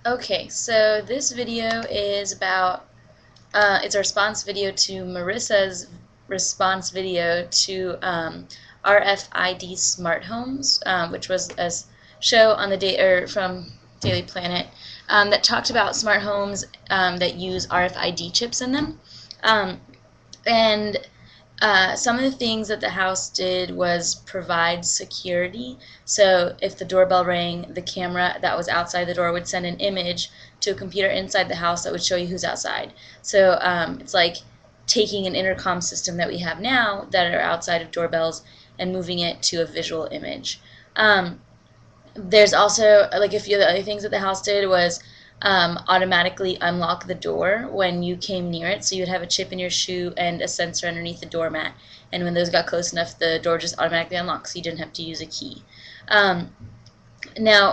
Okay, so this video is about, it's a response video to Marissa's response video to RFID smart homes, which was a show on the from Daily Planet that talked about smart homes that use RFID chips in them. And some of the things that the house did was provide security. So if the doorbell rang, the camera that was outside the door would send an image to a computer inside the house that would show you who's outside. So it's like taking an intercom system that we have now that are outside of doorbells and moving it to a visual image. There's also, like, a few of the other things that the house did was automatically unlock the door when you came near it. So you would have a chip in your shoe and a sensor underneath the doormat. And when those got close enough, the door just automatically unlocked, so you didn't have to use a key. Now,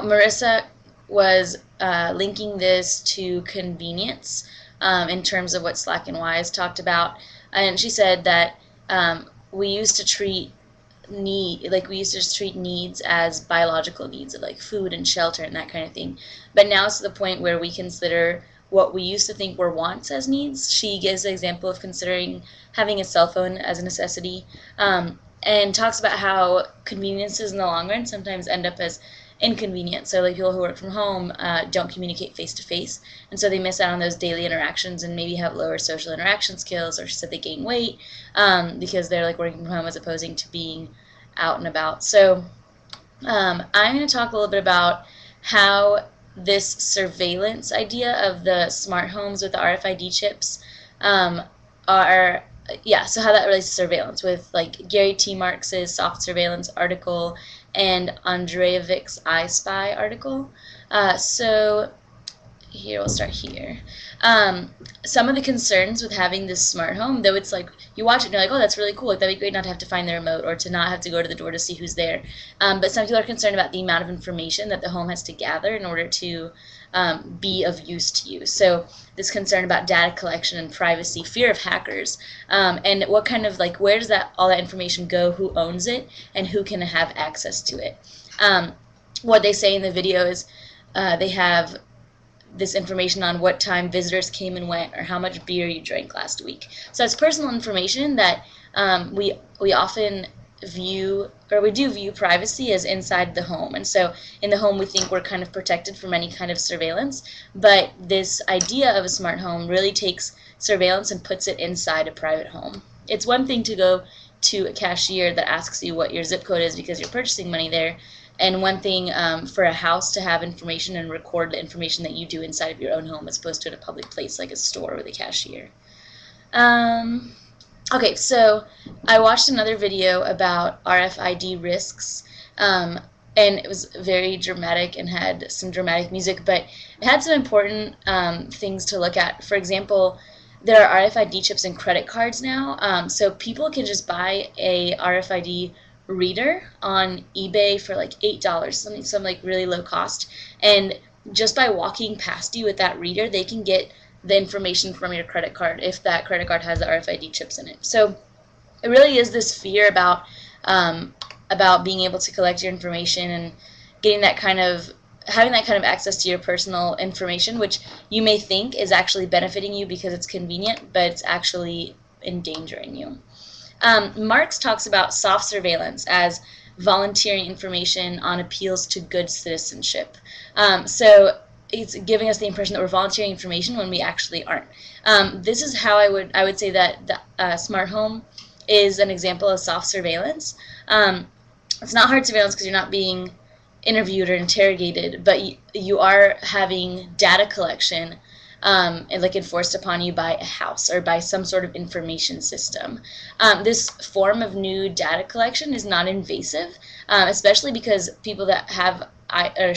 Marissa was linking this to convenience in terms of what Slack and Wise talked about. And she said that we used to treat needs as biological needs of like food and shelter and that kind of thing, but now it's to the point where we consider what we used to think were wants as needs. She gives an example of considering having a cell phone as a necessity, and talks about how conveniences in the long run sometimes end up as inconvenient. So like people who work from home don't communicate face to face, and so they miss out on those daily interactions and maybe have lower social interaction skills, or so they gain weight because they're like working from home as opposed to being out and about. So I'm going to talk a little bit about how this surveillance idea of the smart homes with the RFID chips so how that relates to surveillance with like Gary T. Marx's soft surveillance article and Andrejevic's iSPY article. So here, we'll start here. Some of the concerns with having this smart home, though it's like you watch it and you're like, oh, that's really cool, like that'd be great not to have to find the remote or to not have to go to the door to see who's there. But some people are concerned about the amount of information that the home has to gather in order to be of use to you. So this concern about data collection and privacy, fear of hackers, and what kind of, like, where does all that information go, who owns it, and who can have access to it. What they say in the video is they have this information on what time visitors came and went, or how much beer you drank last week. So it's personal information that we often view, or we do view privacy as inside the home. And so in the home we think we're kind of protected from any kind of surveillance, but this idea of a smart home really takes surveillance and puts it inside a private home. It's one thing to go to a cashier that asks you what your zip code is because you're purchasing money there, and one thing for a house to have information and record the information that you do inside of your own home as opposed to in a public place like a store with a cashier. Okay, so I watched another video about RFID risks, and it was very dramatic and had some dramatic music, but it had some important things to look at. For example, there are RFID chips in credit cards now, so people can just buy a RFID reader on eBay for like $8, some like really low cost, and just by walking past you with that reader, they can get the information from your credit card if that credit card has the RFID chips in it. So it really is this fear about being able to collect your information and getting that kind of, having that kind of access to your personal information, which you may think is actually benefiting you because it's convenient, but it's actually endangering you. Marx talks about soft surveillance as volunteering information on appeals to good citizenship. So it's giving us the impression that we're volunteering information when we actually aren't. This is how I would say that the smart home is an example of soft surveillance. It's not hard surveillance because you're not being interviewed or interrogated, but you are having data collection and like enforced upon you by a house or by some sort of information system. This form of new data collection is not invasive, especially because people that have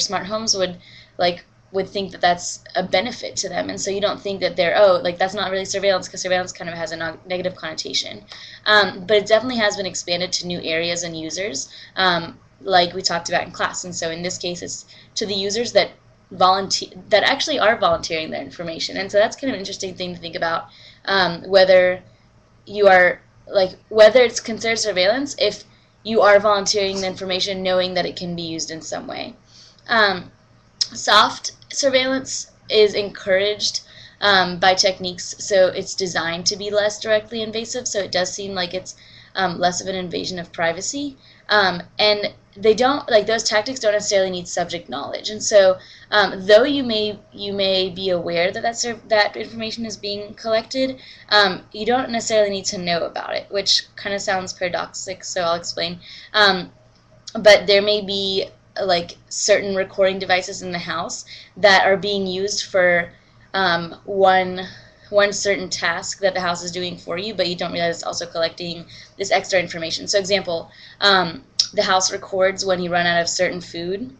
smart homes would think that that's a benefit to them, and so you don't think that that's not really surveillance, because surveillance kind of has a negative connotation. But it definitely has been expanded to new areas and users, like we talked about in class. And so in this case, it's to the users that actually are volunteering their information. And so that's kind of an interesting thing to think about, whether it's considered surveillance if you are volunteering the information knowing that it can be used in some way. Soft surveillance is encouraged by techniques, so it's designed to be less directly invasive, so it does seem like it's less of an invasion of privacy. And they don't, like, those tactics don't necessarily need subject knowledge. And so though you may be aware that that information is being collected, you don't necessarily need to know about it, which kind of sounds paradoxical, so I'll explain. But there may be like certain recording devices in the house that are being used for one certain task that the house is doing for you, but you don't realize it's also collecting this extra information. So example, the house records when you run out of certain food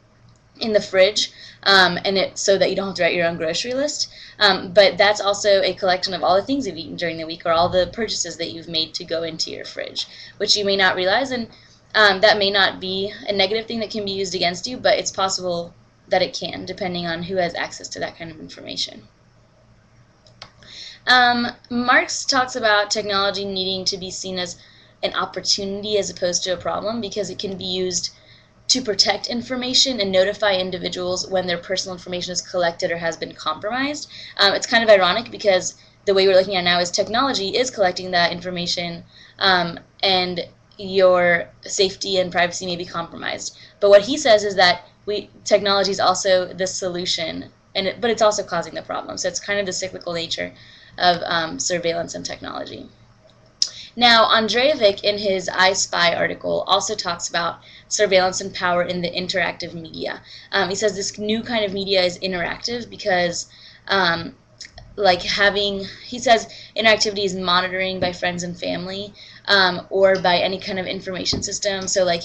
in the fridge, so that you don't have to write your own grocery list. But that's also a collection of all the things you've eaten during the week, or all the purchases that you've made to go into your fridge, which you may not realize. And that may not be a negative thing that can be used against you, but it's possible that it can, depending on who has access to that kind of information. Marx talks about technology needing to be seen as an opportunity as opposed to a problem, because it can be used to protect information and notify individuals when their personal information is collected or has been compromised. It's kind of ironic because the way we're looking at now is technology is collecting that information, and your safety and privacy may be compromised. But what he says is that technology is also the solution, but it's also causing the problem. So it's kind of the cyclical nature of surveillance and technology. Now, Andrejevic, in his iSPY article, also talks about surveillance and power in the interactive media. He says this new kind of media is interactive because he says interactivity is monitoring by friends and family, or by any kind of information system. So like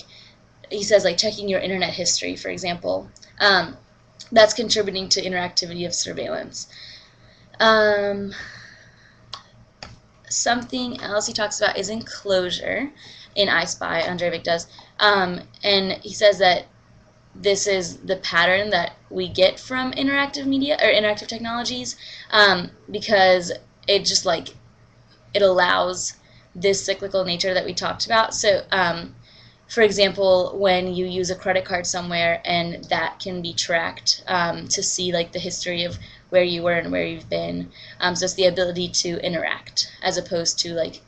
he says, like checking your internet history, for example, that's contributing to interactivity of surveillance. Something else he talks about is enclosure in iSPY, Andrejevic does, and he says that this is the pattern that we get from interactive media or interactive technologies, because it just it allows this cyclical nature that we talked about. So for example, when you use a credit card somewhere and that can be tracked to see like the history of where you were and where you've been, so it's the ability to interact as opposed to like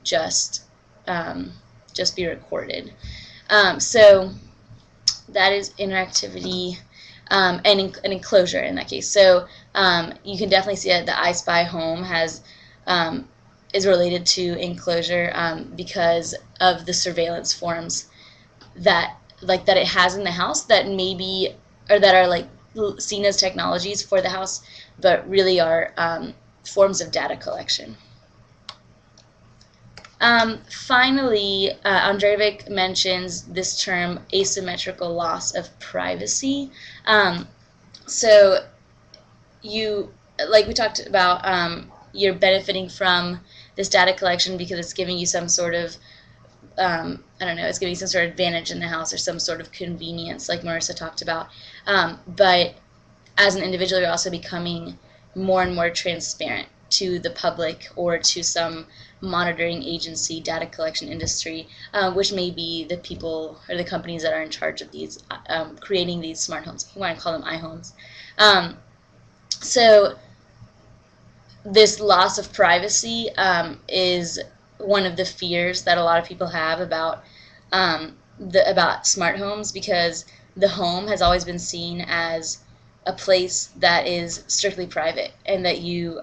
just be recorded. So that is interactivity and an enclosure in that case. So you can definitely see that the iSPY home is related to enclosure because of the surveillance forms that it has in the house that maybe, or that are like seen as technologies for the house, but really are forms of data collection. Finally, Andrejevic mentions this term asymmetrical loss of privacy. So like we talked about, you're benefiting from this data collection because it's giving you some sort of, I don't know, it's giving you some sort of advantage in the house or some sort of convenience, like Marissa talked about. But as an individual, you're also becoming more and more transparent to the public or to some monitoring agency, data collection industry, which may be the people or the companies that are in charge of these, creating these smart homes. You want to call them iHomes. So this loss of privacy is one of the fears that a lot of people have about smart homes, because the home has always been seen as a place that is strictly private and that you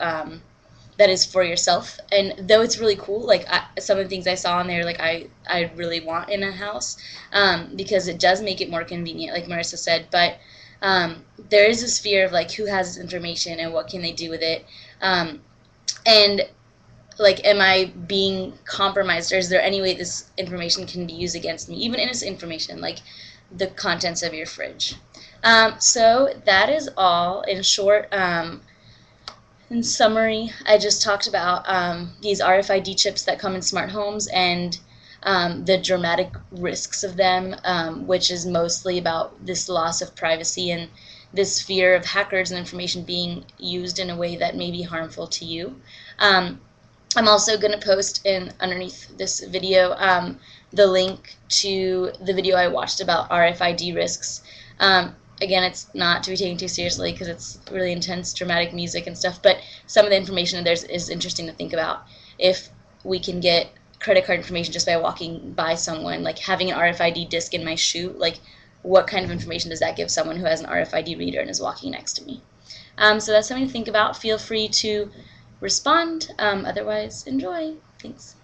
that is for yourself. And though it's really cool, like some of the things I saw in there, like I really want in a house, because it does make it more convenient, like Marissa said. But there is this fear of like who has this information and what can they do with it, and like, am I being compromised, or is there any way this information can be used against me, even innocent information like the contents of your fridge? So that is all. In short, in summary, I just talked about these RFID chips that come in smart homes and the dramatic risks of them, which is mostly about this loss of privacy and this fear of hackers and information being used in a way that may be harmful to you. I'm also going to post underneath this video the link to the video I watched about RFID risks. again, it's not to be taken too seriously because it's really intense, dramatic music and stuff, but some of the information in there is interesting to think about. If we can get credit card information just by walking by someone, like having an RFID disc in my shoe, like what kind of information does that give someone who has an RFID reader and is walking next to me? So that's something to think about. Feel free to respond. Otherwise, enjoy. Thanks.